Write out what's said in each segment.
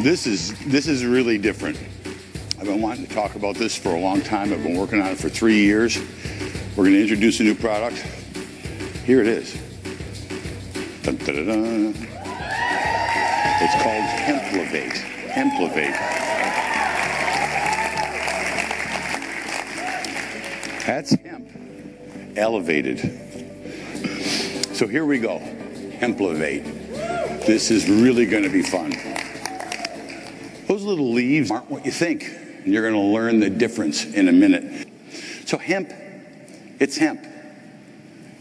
This is really different. I've been wanting to talk about this for a long time. I've been working on it for 3 years. We're going to introduce a new product. Here it is. Dun, dun, dun, dun. It's called Hemplevate. Hemplevate. That's hemp elevated. So here we go. Hemplevate. This is really going to be fun. Those little leaves aren't what you think. And you're going to learn the difference in a minute. So hemp, it's hemp.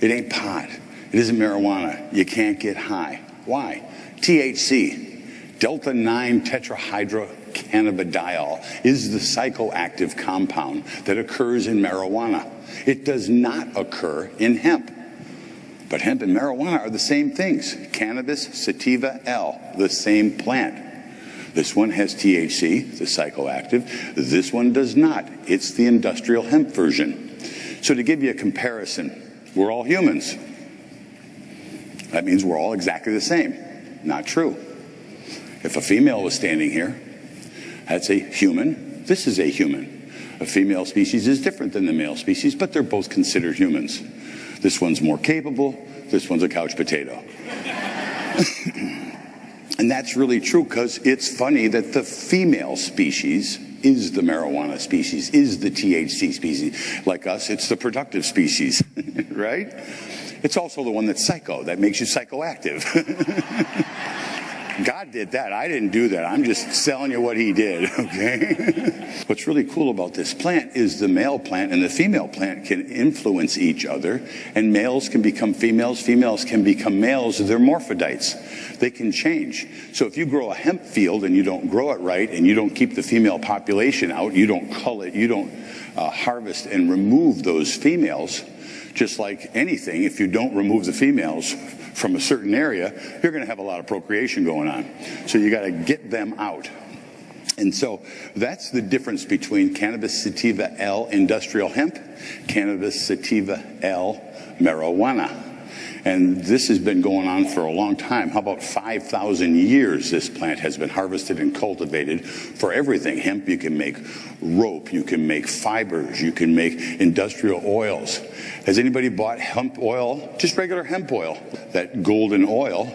It ain't pot. It isn't marijuana. You can't get high. Why? THC, delta-9 tetrahydrocannabidiol, is the psychoactive compound that occurs in marijuana. It does not occur in hemp. But hemp and marijuana are the same things. Cannabis sativa L, the same plant. This one has THC, the psychoactive. This one does not. It's the industrial hemp version. So to give you a comparison, we're all humans. That means we're all exactly the same. Not true. If a female was standing here, that's a human. This is a human. A female species is different than the male species, but they're both considered humans. This one's more capable. This one's a couch potato. And that's really true because it's funny that the female species is the marijuana species, is the THC species. Like us, it's the productive species, right? It's also the one that's psycho, that makes you psychoactive. God did that. I didn't do that. I'm just selling you what he did, okay? What's really cool about this plant is the male plant and the female plant can influence each other, and males can become females, females can become males. They're morphodites. They can change. So if you grow a hemp field and you don't grow it right and you don't keep the female population out, you don't cull it, you don't harvest and remove those females, just like anything, if you don't remove the females from a certain area, you're going to have a lot of procreation going on. So you got to get them out. And so that's the difference between cannabis sativa L industrial hemp, cannabis sativa L marijuana. And this has been going on for a long time. How about 5,000 years this plant has been harvested and cultivated for everything. Hemp, you can make rope, you can make fibers, you can make industrial oils. Has anybody bought hemp oil? Just regular hemp oil. That golden oil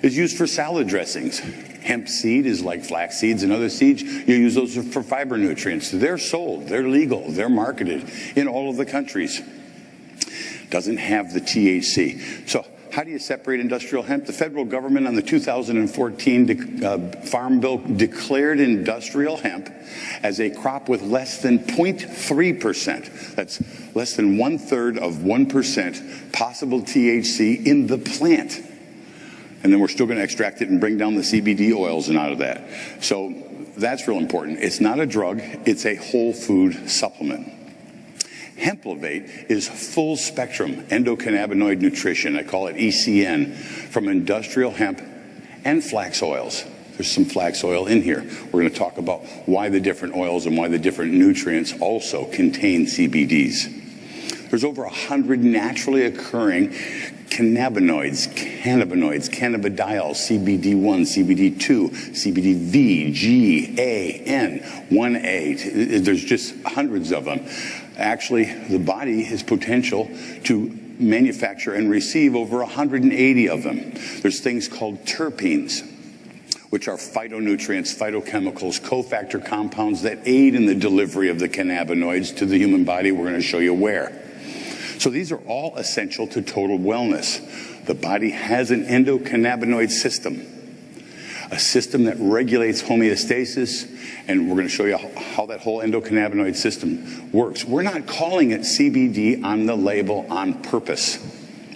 is used for salad dressings. Hemp seed is like flax seeds and other seeds. You use those for fiber nutrients. They're sold, they're legal, they're marketed in all of the countries. Doesn't have the THC. So how do you separate industrial hemp? The federal government on the 2014 Farm Bill declared industrial hemp as a crop with less than 0.3%. That's less than 1/3 of 1% possible THC in the plant. And then we're still going to extract it and bring down the CBD oils and out of that. So that's real important. It's not a drug. It's a whole food supplement. Hemplevate is full spectrum endocannabinoid nutrition. I call it ECN, from industrial hemp and flax oils. There's some flax oil in here. We're going to talk about why the different oils and why the different nutrients also contain CBDs. There's over 100 naturally occurring cannabinoids, cannabidiol, CBD1, CBD2, CBDV, G, A, N, 1A. There's just hundreds of them. Actually, the body has potential to manufacture and receive over 180 of them. There's things called terpenes, which are phytonutrients, phytochemicals, cofactor compounds that aid in the delivery of the cannabinoids to the human body. We're going to show you where. So these are all essential to total wellness. The body has an endocannabinoid system, a system that regulates homeostasis, and we're going to show you how that whole endocannabinoid system works. We're not calling it CBD on the label on purpose.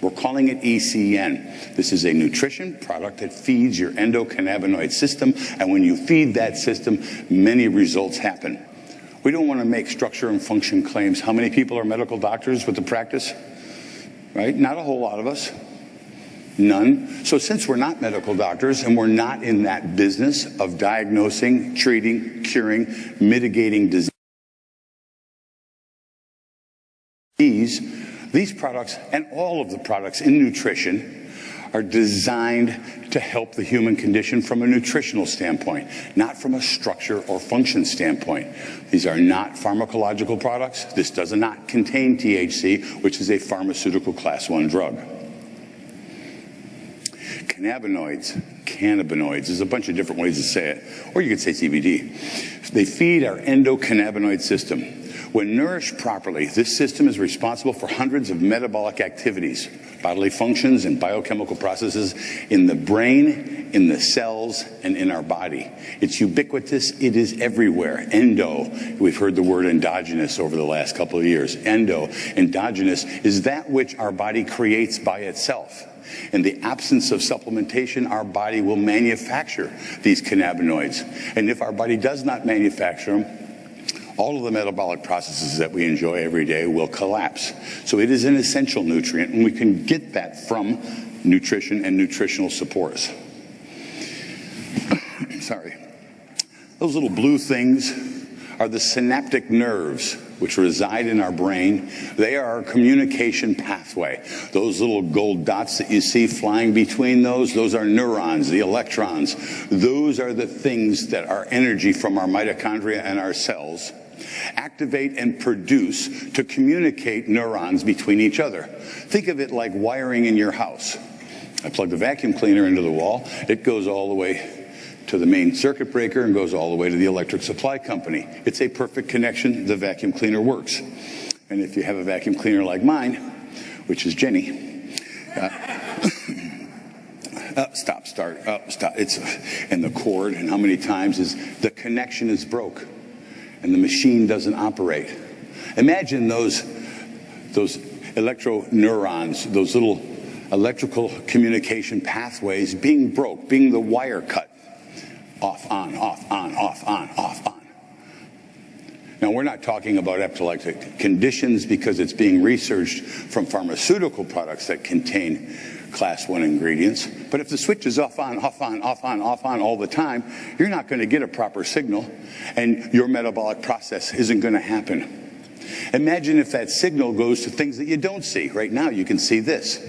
We're calling it ECN. This is a nutrition product that feeds your endocannabinoid system, and when you feed that system, many results happen. We don't want to make structure and function claims. How many people are medical doctors with the practice? Right? Not a whole lot of us. None. So since we're not medical doctors and we're not in that business of diagnosing, treating, curing, mitigating disease, these products and all of the products in nutrition are designed to help the human condition from a nutritional standpoint, not from a structure or function standpoint. These are not pharmacological products. This does not contain THC, which is a pharmaceutical class 1 drug. Cannabinoids, there's a bunch of different ways to say it, or you could say CBD. They feed our endocannabinoid system. When nourished properly, this system is responsible for hundreds of metabolic activities, bodily functions and biochemical processes in the brain, in the cells, and in our body. It's ubiquitous. It is everywhere. We've heard the word endogenous over the last couple of years. Endogenous is that which our body creates by itself. In the absence of supplementation, our body will manufacture these cannabinoids. And if our body does not manufacture them, all of the metabolic processes that we enjoy every day will collapse. So it is an essential nutrient, and we can get that from nutrition and nutritional supports. Sorry. Those little blue things are the synaptic nerves, which reside in our brain. They are our communication pathway. Those little gold dots that you see flying between those are neurons, the electrons. Those are the things that are energy from our mitochondria and our cells activate and produce to communicate neurons between each other. Think of it like wiring in your house. I plug the vacuum cleaner into the wall. It goes all the way to the main circuit breaker and goes all the way to the electric supply company. It's a perfect connection. The vacuum cleaner works. And if you have a vacuum cleaner like mine, which is Jenny, stop. And the cord, and how many times is the connection is broke and the machine doesn't operate. Imagine those electroneurons, those little electrical communication pathways being broke, being the wire cut. Off, on, off, on, off, on, off, on. Now, we're not talking about epileptic conditions because it's being researched from pharmaceutical products that contain class 1 ingredients. But if the switch is off, on, off, on, off, on, off, on all the time, you're not going to get a proper signal, and your metabolic process isn't going to happen. Imagine if that signal goes to things that you don't see. Right now, you can see this.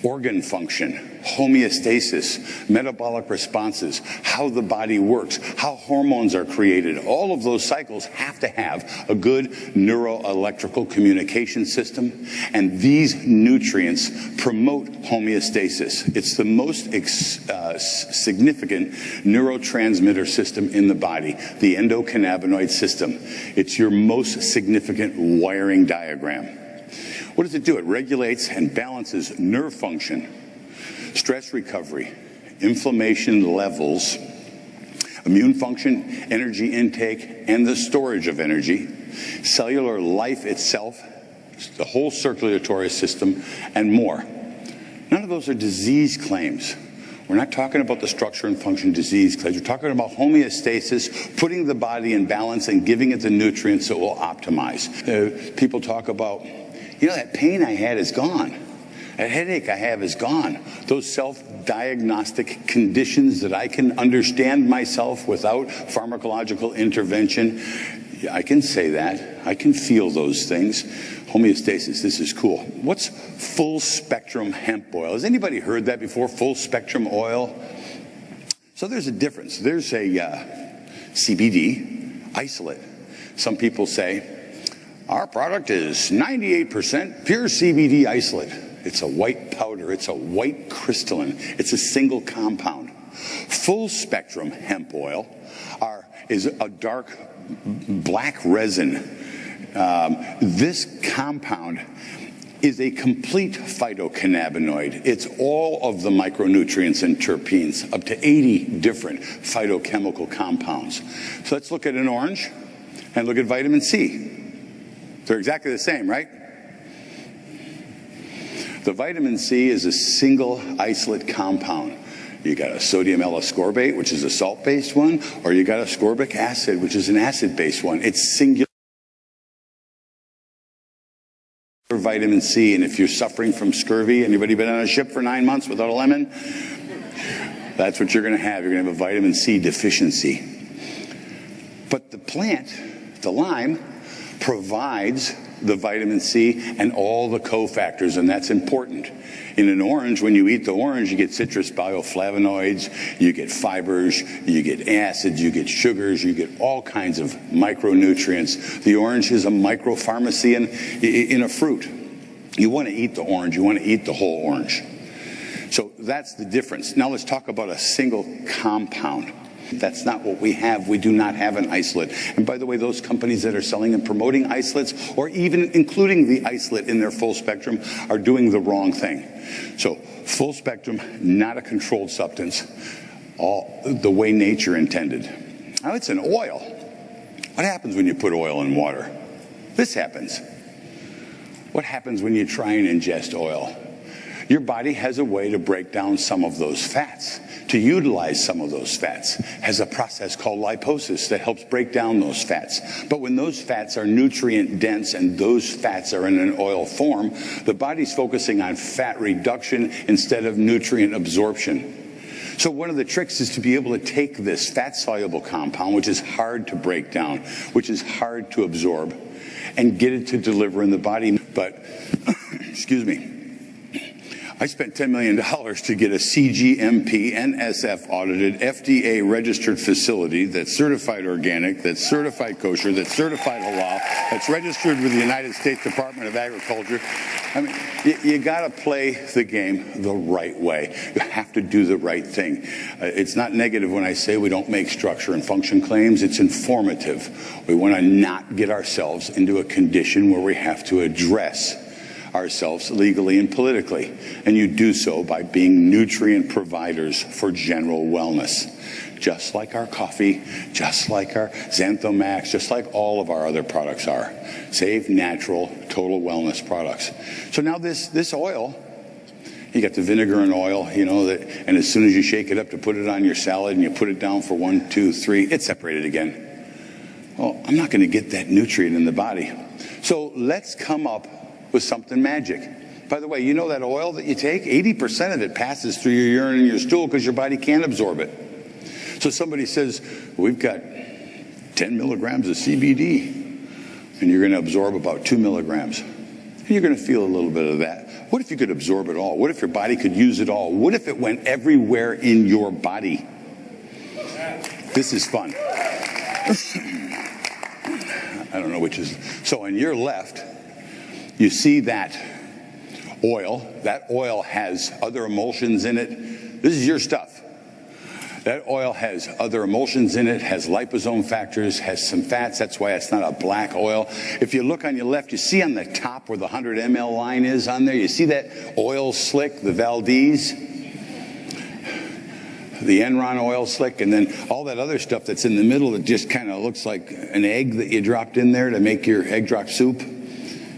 Organ function, homeostasis, metabolic responses, how the body works, how hormones are created. All of those cycles have to have a good neuroelectrical communication system, and these nutrients promote homeostasis. It's the most significant neurotransmitter system in the body, the endocannabinoid system. It's your most significant wiring diagram. What does it do? It regulates and balances nerve function, stress recovery, inflammation levels, immune function, energy intake, and the storage of energy, cellular life itself, the whole circulatory system, and more. None of those are disease claims. We're not talking about the structure and function disease claims. We're talking about homeostasis, putting the body in balance and giving it the nutrients that will optimize. People talk about, that pain I had is gone. That headache I have is gone. Those self-diagnostic conditions that I can understand myself without pharmacological intervention, I can say that. I can feel those things. Homeostasis, this is cool. What's full spectrum hemp oil? Has anybody heard that before, full spectrum oil? So there's a difference. There's a CBD isolate. Some people say, our product is 98% pure CBD isolate. It's a white powder. It's a white crystalline. It's a single compound. Full spectrum hemp oil is a dark black resin. This compound is a complete phytocannabinoid. It's all of the micronutrients and terpenes, up to 80 different phytochemical compounds. So let's look at an orange and look at vitamin C. They're exactly the same, right? The vitamin C is a single isolate compound. You got a sodium L-ascorbate, which is a salt-based one, or you got ascorbic acid, which is an acid-based one. It's singular vitamin C, and if you're suffering from scurvy, anybody been on a ship for 9 months without a lemon? That's what you're going to have. You're going to have a vitamin C deficiency. But the plant, the lime, provides the vitamin C, and all the cofactors, and that's important. In an orange, when you eat the orange, you get citrus bioflavonoids, you get fibers, you get acids, you get sugars, you get all kinds of micronutrients. The orange is a micropharmacy in a fruit. You want to eat the orange. You want to eat the whole orange. So that's the difference. Now let's talk about a single compound. That's not what we have. We do not have an isolate. And by the way, those companies that are selling and promoting isolates, or even including the isolate in their full spectrum, are doing the wrong thing. So full spectrum, not a controlled substance, all the way nature intended. Now it's an oil. What happens when you put oil in water? This happens. What happens when you try and ingest oil? Your body has a way to break down some of those fats, to utilize some of those fats, has a process called lipolysis that helps break down those fats. But when those fats are nutrient dense and those fats are in an oil form, the body's focusing on fat reduction instead of nutrient absorption. So one of the tricks is to be able to take this fat-soluble compound, which is hard to break down, which is hard to absorb, and get it to deliver in the body. But, excuse me, I spent $10 million to get a CGMP, NSF audited, FDA registered facility that's certified organic, that's certified kosher, that's certified halal, that's registered with the United States Department of Agriculture. I mean, you got to play the game the right way. You have to do the right thing. It's not negative when I say we don't make structure and function claims. It's informative. We want to not get ourselves into a condition where we have to address ourselves legally and politically. And you do so by being nutrient providers for general wellness. Just like our coffee, just like our Xanthomax, just like all of our other products are. Safe, natural, total wellness products. So now this oil, you got the vinegar and oil, you know, and as soon as you shake it up to put it on your salad and you put it down for 1, 2, 3, it's separated again. Well, I'm not going to get that nutrient in the body. So let's come up with something magic. By the way, you know that oil that you take, 80% of it passes through your urine and your stool because your body can't absorb it. So somebody says, we've got 10 milligrams of CBD, and you're going to absorb about 2 milligrams. And you're going to feel a little bit of that. What if you could absorb it all? What if your body could use it all? What if it went everywhere in your body? This is fun. I don't know which is. So on your left, you see that oil. That oil has other emulsions in it. This is your stuff. That oil has other emulsions in it, has liposome factors, has some fats. That's why it's not a black oil. If you look on your left, you see on the top where the 100 ml line is on there, you see that oil slick, the Valdez, the Enron oil slick, and then all that other stuff that's in the middle that just kind of looks like an egg that you dropped in there to make your egg drop soup.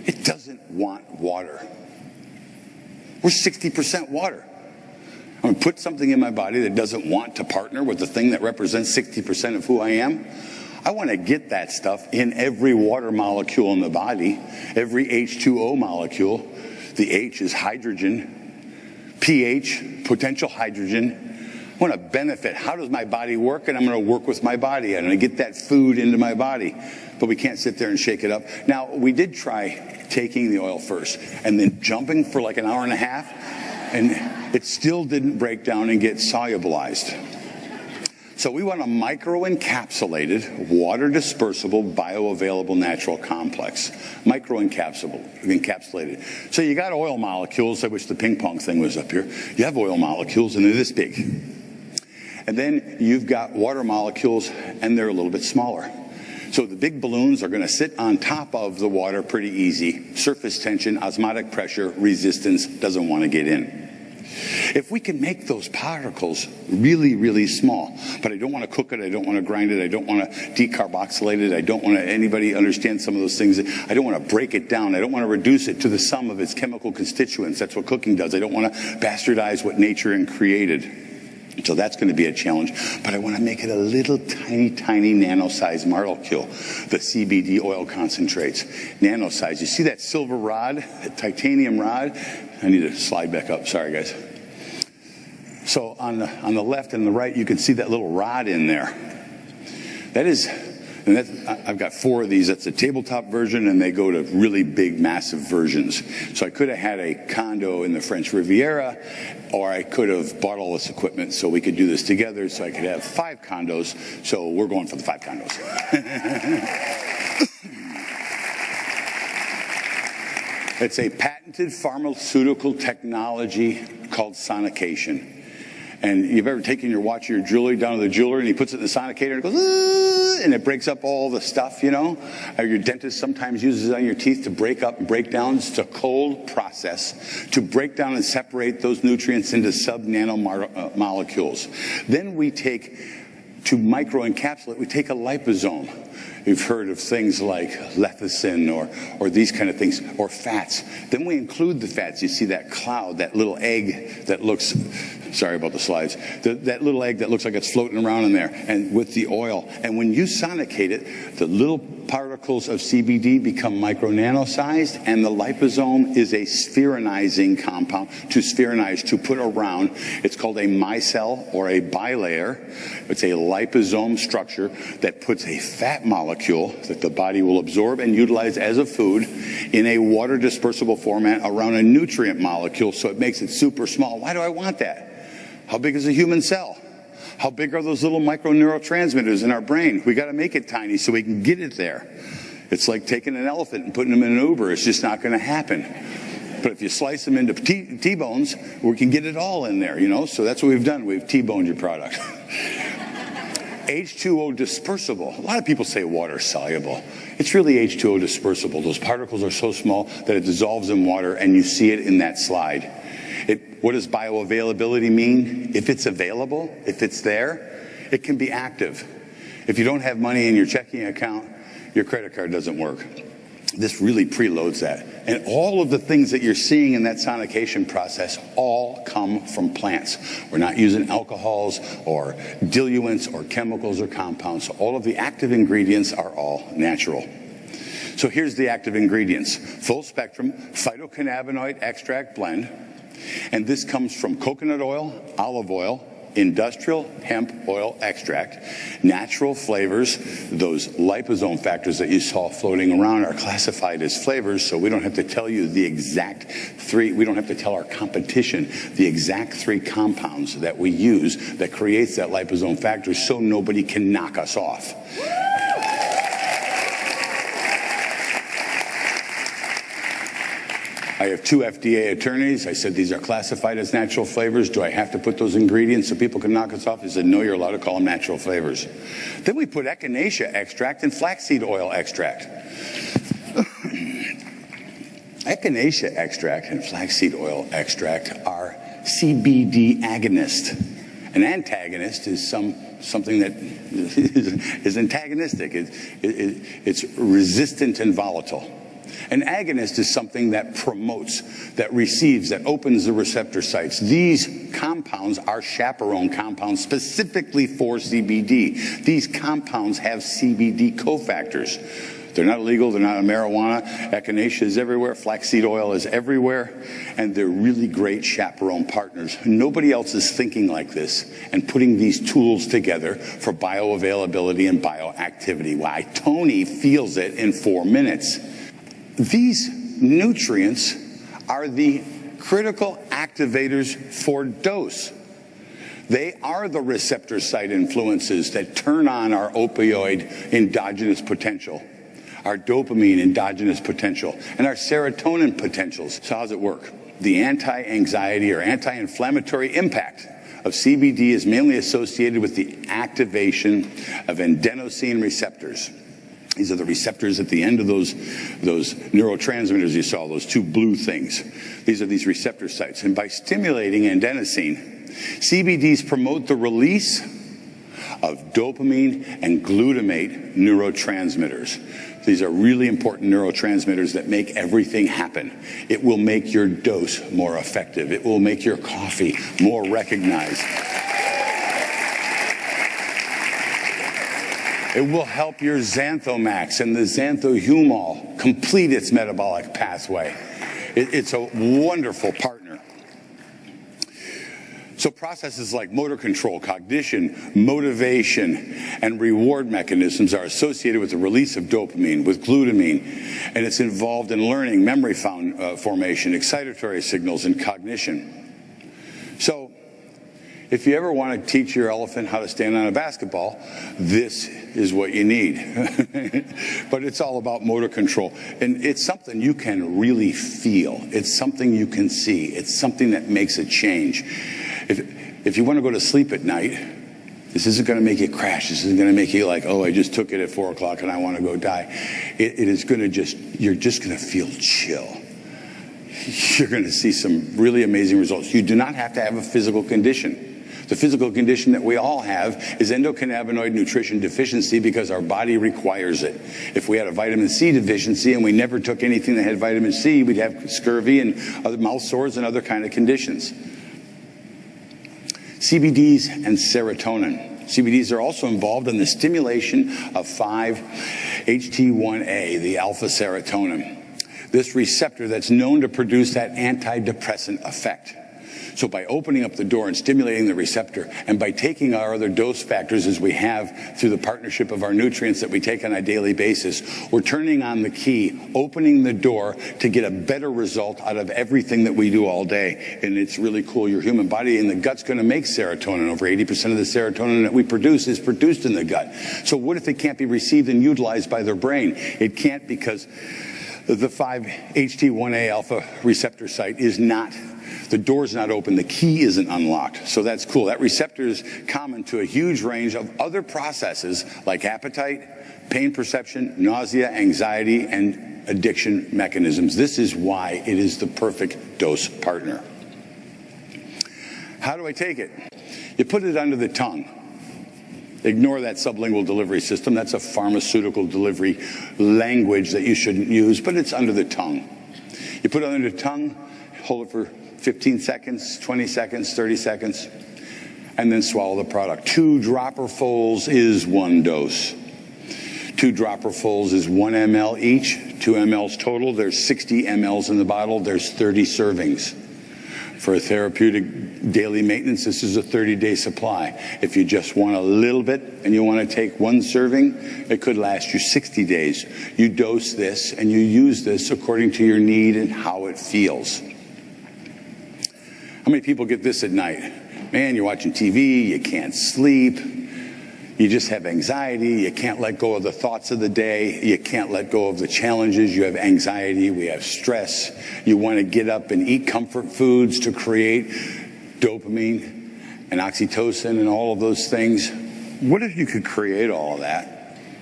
It doesn't want water. We're 60% water. I'm going to put something in my body that doesn't want to partner with the thing that represents 60% of who I am. I want to get that stuff in every water molecule in the body, every H2O molecule. The H is hydrogen, pH, potential hydrogen. I want to benefit. How does my body work? And I'm going to work with my body. I'm going to get that food into my body. But we can't sit there and shake it up. Now, we did try taking the oil first and then jumping for like an hour and a half, and it still didn't break down and get solubilized. So we want a microencapsulated, water-dispersible, bioavailable natural complex. Microencapsulated. So you got oil molecules, I wish the ping pong thing was up here. You have oil molecules, and they're this big. And then you've got water molecules, and they're a little bit smaller. So the big balloons are going to sit on top of the water pretty easy. Surface tension, osmotic pressure, resistance doesn't want to get in. If we can make those particles really, really small, but I don't want to cook it, I don't want to grind it, I don't want to decarboxylate it, I don't want to, anybody understand some of those things, I don't want to break it down, I don't want to reduce it to the sum of its chemical constituents. That's what cooking does. I don't want to bastardize what nature created. So that's going to be a challenge. But I want to make it a little tiny, tiny nano-sized molecule, the CBD oil concentrates. Nano-sized. You see that silver rod, that titanium rod? I need to slide back up. Sorry, guys. So on the left and the right, you can see that little rod in there. That is And I've got 4 of these. That's a tabletop version, and they go to really big, massive versions. So I could have had a condo in the French Riviera, or I could have bought all this equipment so we could do this together, so I could have 5 condos. So we're going for the 5 condos. It's a patented pharmaceutical technology called sonication. And you've ever taken your watch or your jewelry down to the jeweler and he puts it in the sonicator and it goes, and it breaks up all the stuff, you know? Or your dentist sometimes uses it on your teeth to break up and break down. It's a cold process to break down and separate those nutrients into sub-nanomolecules. Then we take, to microencapsulate, we take a liposome. You've heard of things like lecithin or these kind of things, or fats. Then we include the fats. You see that cloud, that little egg that looks, sorry about the slides, that little egg that looks like it's floating around in there, and with the oil. And when you sonicate it, the little particles of CBD become micro-nano-sized, and the liposome is a spheronizing compound, to spheronize, to put around. It's called a micelle or a bilayer. It's a liposome structure that puts a fat molecule that the body will absorb and utilize as a food in a water dispersible format around a nutrient molecule, so it makes it super small. Why do I want that? How big is a human cell? How big are those little micro neurotransmitters in our brain? We got to make it tiny so we can get it there. It's like taking an elephant and putting them in an Uber. It's just not going to happen. But if you slice them into T-bones, we can get it all in there, you know? So that's what we've done. We've T-boned your product. H2O dispersible. A lot of people say water soluble. It's really H2O dispersible. Those particles are so small that it dissolves in water, and you see it in that slide. What does bioavailability mean? If it's available, if it's there, it can be active. If you don't have money in your checking account, your credit card doesn't work. This really preloads that. And all of the things that you're seeing in that sonication process all come from plants. We're not using alcohols or diluents or chemicals or compounds. So all of the active ingredients are all natural. So here's the active ingredients. Full spectrum phytocannabinoid extract blend. And this comes from coconut oil, olive oil, industrial hemp oil extract, natural flavors. Those liposome factors that you saw floating around are classified as flavors, so we don't have to tell you the exact 3, we don't have to tell our competition the exact 3 compounds that we use that creates that liposome factor, so nobody can knock us off. I have 2 FDA attorneys. I said, these are classified as natural flavors. Do I have to put those ingredients so people can knock us off? They said, no, you're allowed to call them natural flavors. Then we put echinacea extract and flaxseed oil extract. Echinacea extract and flaxseed oil extract are CBD agonists. An antagonist is something that is antagonistic. It's resistant and volatile. An agonist is something that promotes, that receives, that opens the receptor sites. These compounds are chaperone compounds specifically for CBD. These compounds have CBD cofactors. They're not illegal, they're not a marijuana. Echinacea is everywhere, flaxseed oil is everywhere, and they're really great chaperone partners. Nobody else is thinking like this and putting these tools together for bioavailability and bioactivity. Why? Tony feels it in 4 minutes. These nutrients are the critical activators for dose. They are the receptor site influences that turn on our opioid endogenous potential, our dopamine endogenous potential, and our serotonin potentials. So how does it work? The anti-anxiety or anti-inflammatory impact of CBD is mainly associated with the activation of adenosine receptors. These are the receptors at the end of those neurotransmitters you saw, those 2 blue things. These are these receptor sites. And by stimulating adenosine, CBDs promote the release of dopamine and glutamate neurotransmitters. These are really important neurotransmitters that make everything happen. It will make your dose more effective. It will make your coffee more recognized. It will help your xanthomax and the xanthohumol complete its metabolic pathway. It's a wonderful partner. So So processes like motor control, cognition, motivation, and reward mechanisms are associated with the release of dopamine, with glutamine, and it's involved in learning, memory formation, excitatory signals, and cognition. So if you ever want to teach your elephant how to stand on a basketball, this is what you need. But it's all about motor control. And it's something you can really feel. It's something you can see. It's something that makes a change. If you want to go to sleep at night, this isn't going to make you crash. This isn't going to make you like, oh, I just took it at 4 o'clock and I want to go die. It is going to you're just going to feel chill. You're going to see some really amazing results. You do not have to have a physical condition. The physical condition that we all have is endocannabinoid nutrition deficiency because our body requires it. If we had a vitamin C deficiency and we never took anything that had vitamin C, we'd have scurvy and other mouth sores and other kind of conditions. CBDs and serotonin. CBDs are also involved in the stimulation of 5-HT1A, the alpha serotonin. This receptor that's known to produce that antidepressant effect. So by opening up the door and stimulating the receptor, and by taking our other dose factors as we have through the partnership of our nutrients that we take on a daily basis, we're turning on the key, opening the door to get a better result out of everything that we do all day. And it's really cool. Your human body and the gut's going to make serotonin. Over 80% of the serotonin that we produce is produced in the gut. So what if it can't be received and utilized by their brain? It can't, because the 5-HT1A alpha receptor site is not, the door's not open, the key isn't unlocked. So that's cool. That receptor is common to a huge range of other processes like appetite, pain perception, nausea, anxiety, and addiction mechanisms. This is why it is the perfect dose partner. How do I take it? You put it under the tongue. Ignore that sublingual delivery system. That's a pharmaceutical delivery language that you shouldn't use, but it's under the tongue. You put it under the tongue, hold it for 15 seconds, 20 seconds, 30 seconds, and then swallow the product. 2 dropperfuls is 1 dose. 2 dropperfuls is 1 ml each, 2 mLs total. There's 60 mLs in the bottle. There's 30 servings. For a therapeutic daily maintenance, this is a 30-day supply. If you just want a little bit and you want to take 1 serving, it could last you 60 days. You dose this and you use this according to your need and how it feels. How many people get this at night? Man, you're watching TV, you can't sleep, you just have anxiety, you can't let go of the thoughts of the day, you can't let go of the challenges, you have anxiety, we have stress, you want to get up and eat comfort foods to create dopamine and oxytocin and all of those things. What if you could create all of that?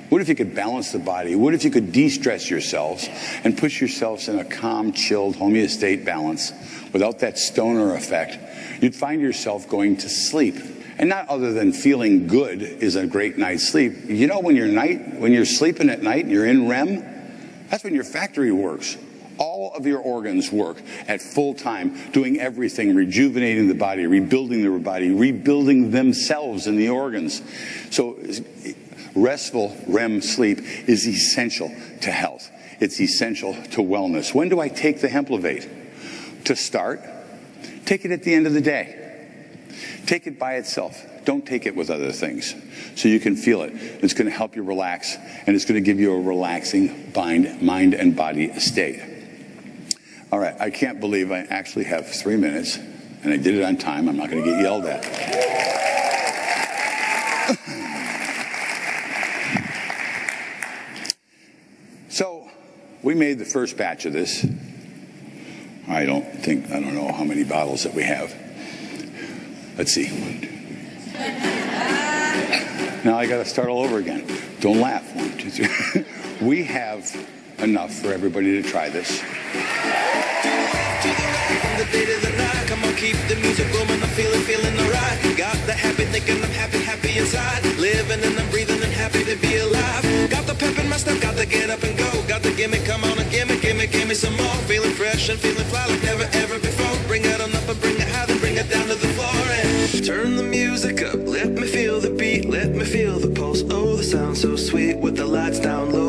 What if you could balance the body? What if you could de-stress yourselves and push yourselves in a calm, chilled, homeostate balance without that stoner effect? You'd find yourself going to sleep. And not other than feeling good is a great night's sleep. You know, when you're sleeping at night and you're in REM, that's when your factory works. All of your organs work at full time, doing everything, rejuvenating the body, rebuilding the body, rebuilding themselves in the organs. So restful REM sleep is essential to health. It's essential to wellness. When do I take the Hemplevate? To start, take it at the end of the day. Take it by itself. Don't take it with other things so you can feel it. It's going to help you relax, and it's going to give you a relaxing mind and body state. All right, I can't believe I actually have 3 minutes, and I did it on time. I'm not going to get yelled at. So we made the first batch of this. I don't know how many bottles that we have. Let's see. Now I got to start all over again. Don't laugh. 1, 2, 3. We have enough for everybody to try this. From the day to the night, come on, keep the music booming. I'm feeling alright. Got the happy thinking, I'm happy inside. Living and I'm breathing and happy to be alive. Got the pep in my step, got to get up and go. Got the gimme, come on and gimme some more. Feeling fresh and feeling fly like never ever before. Bring it on up and bring it high, then bring it down to the floor. And turn the music up, let me feel the beat, let me feel the pulse. Oh, the sound so sweet with the lights down low.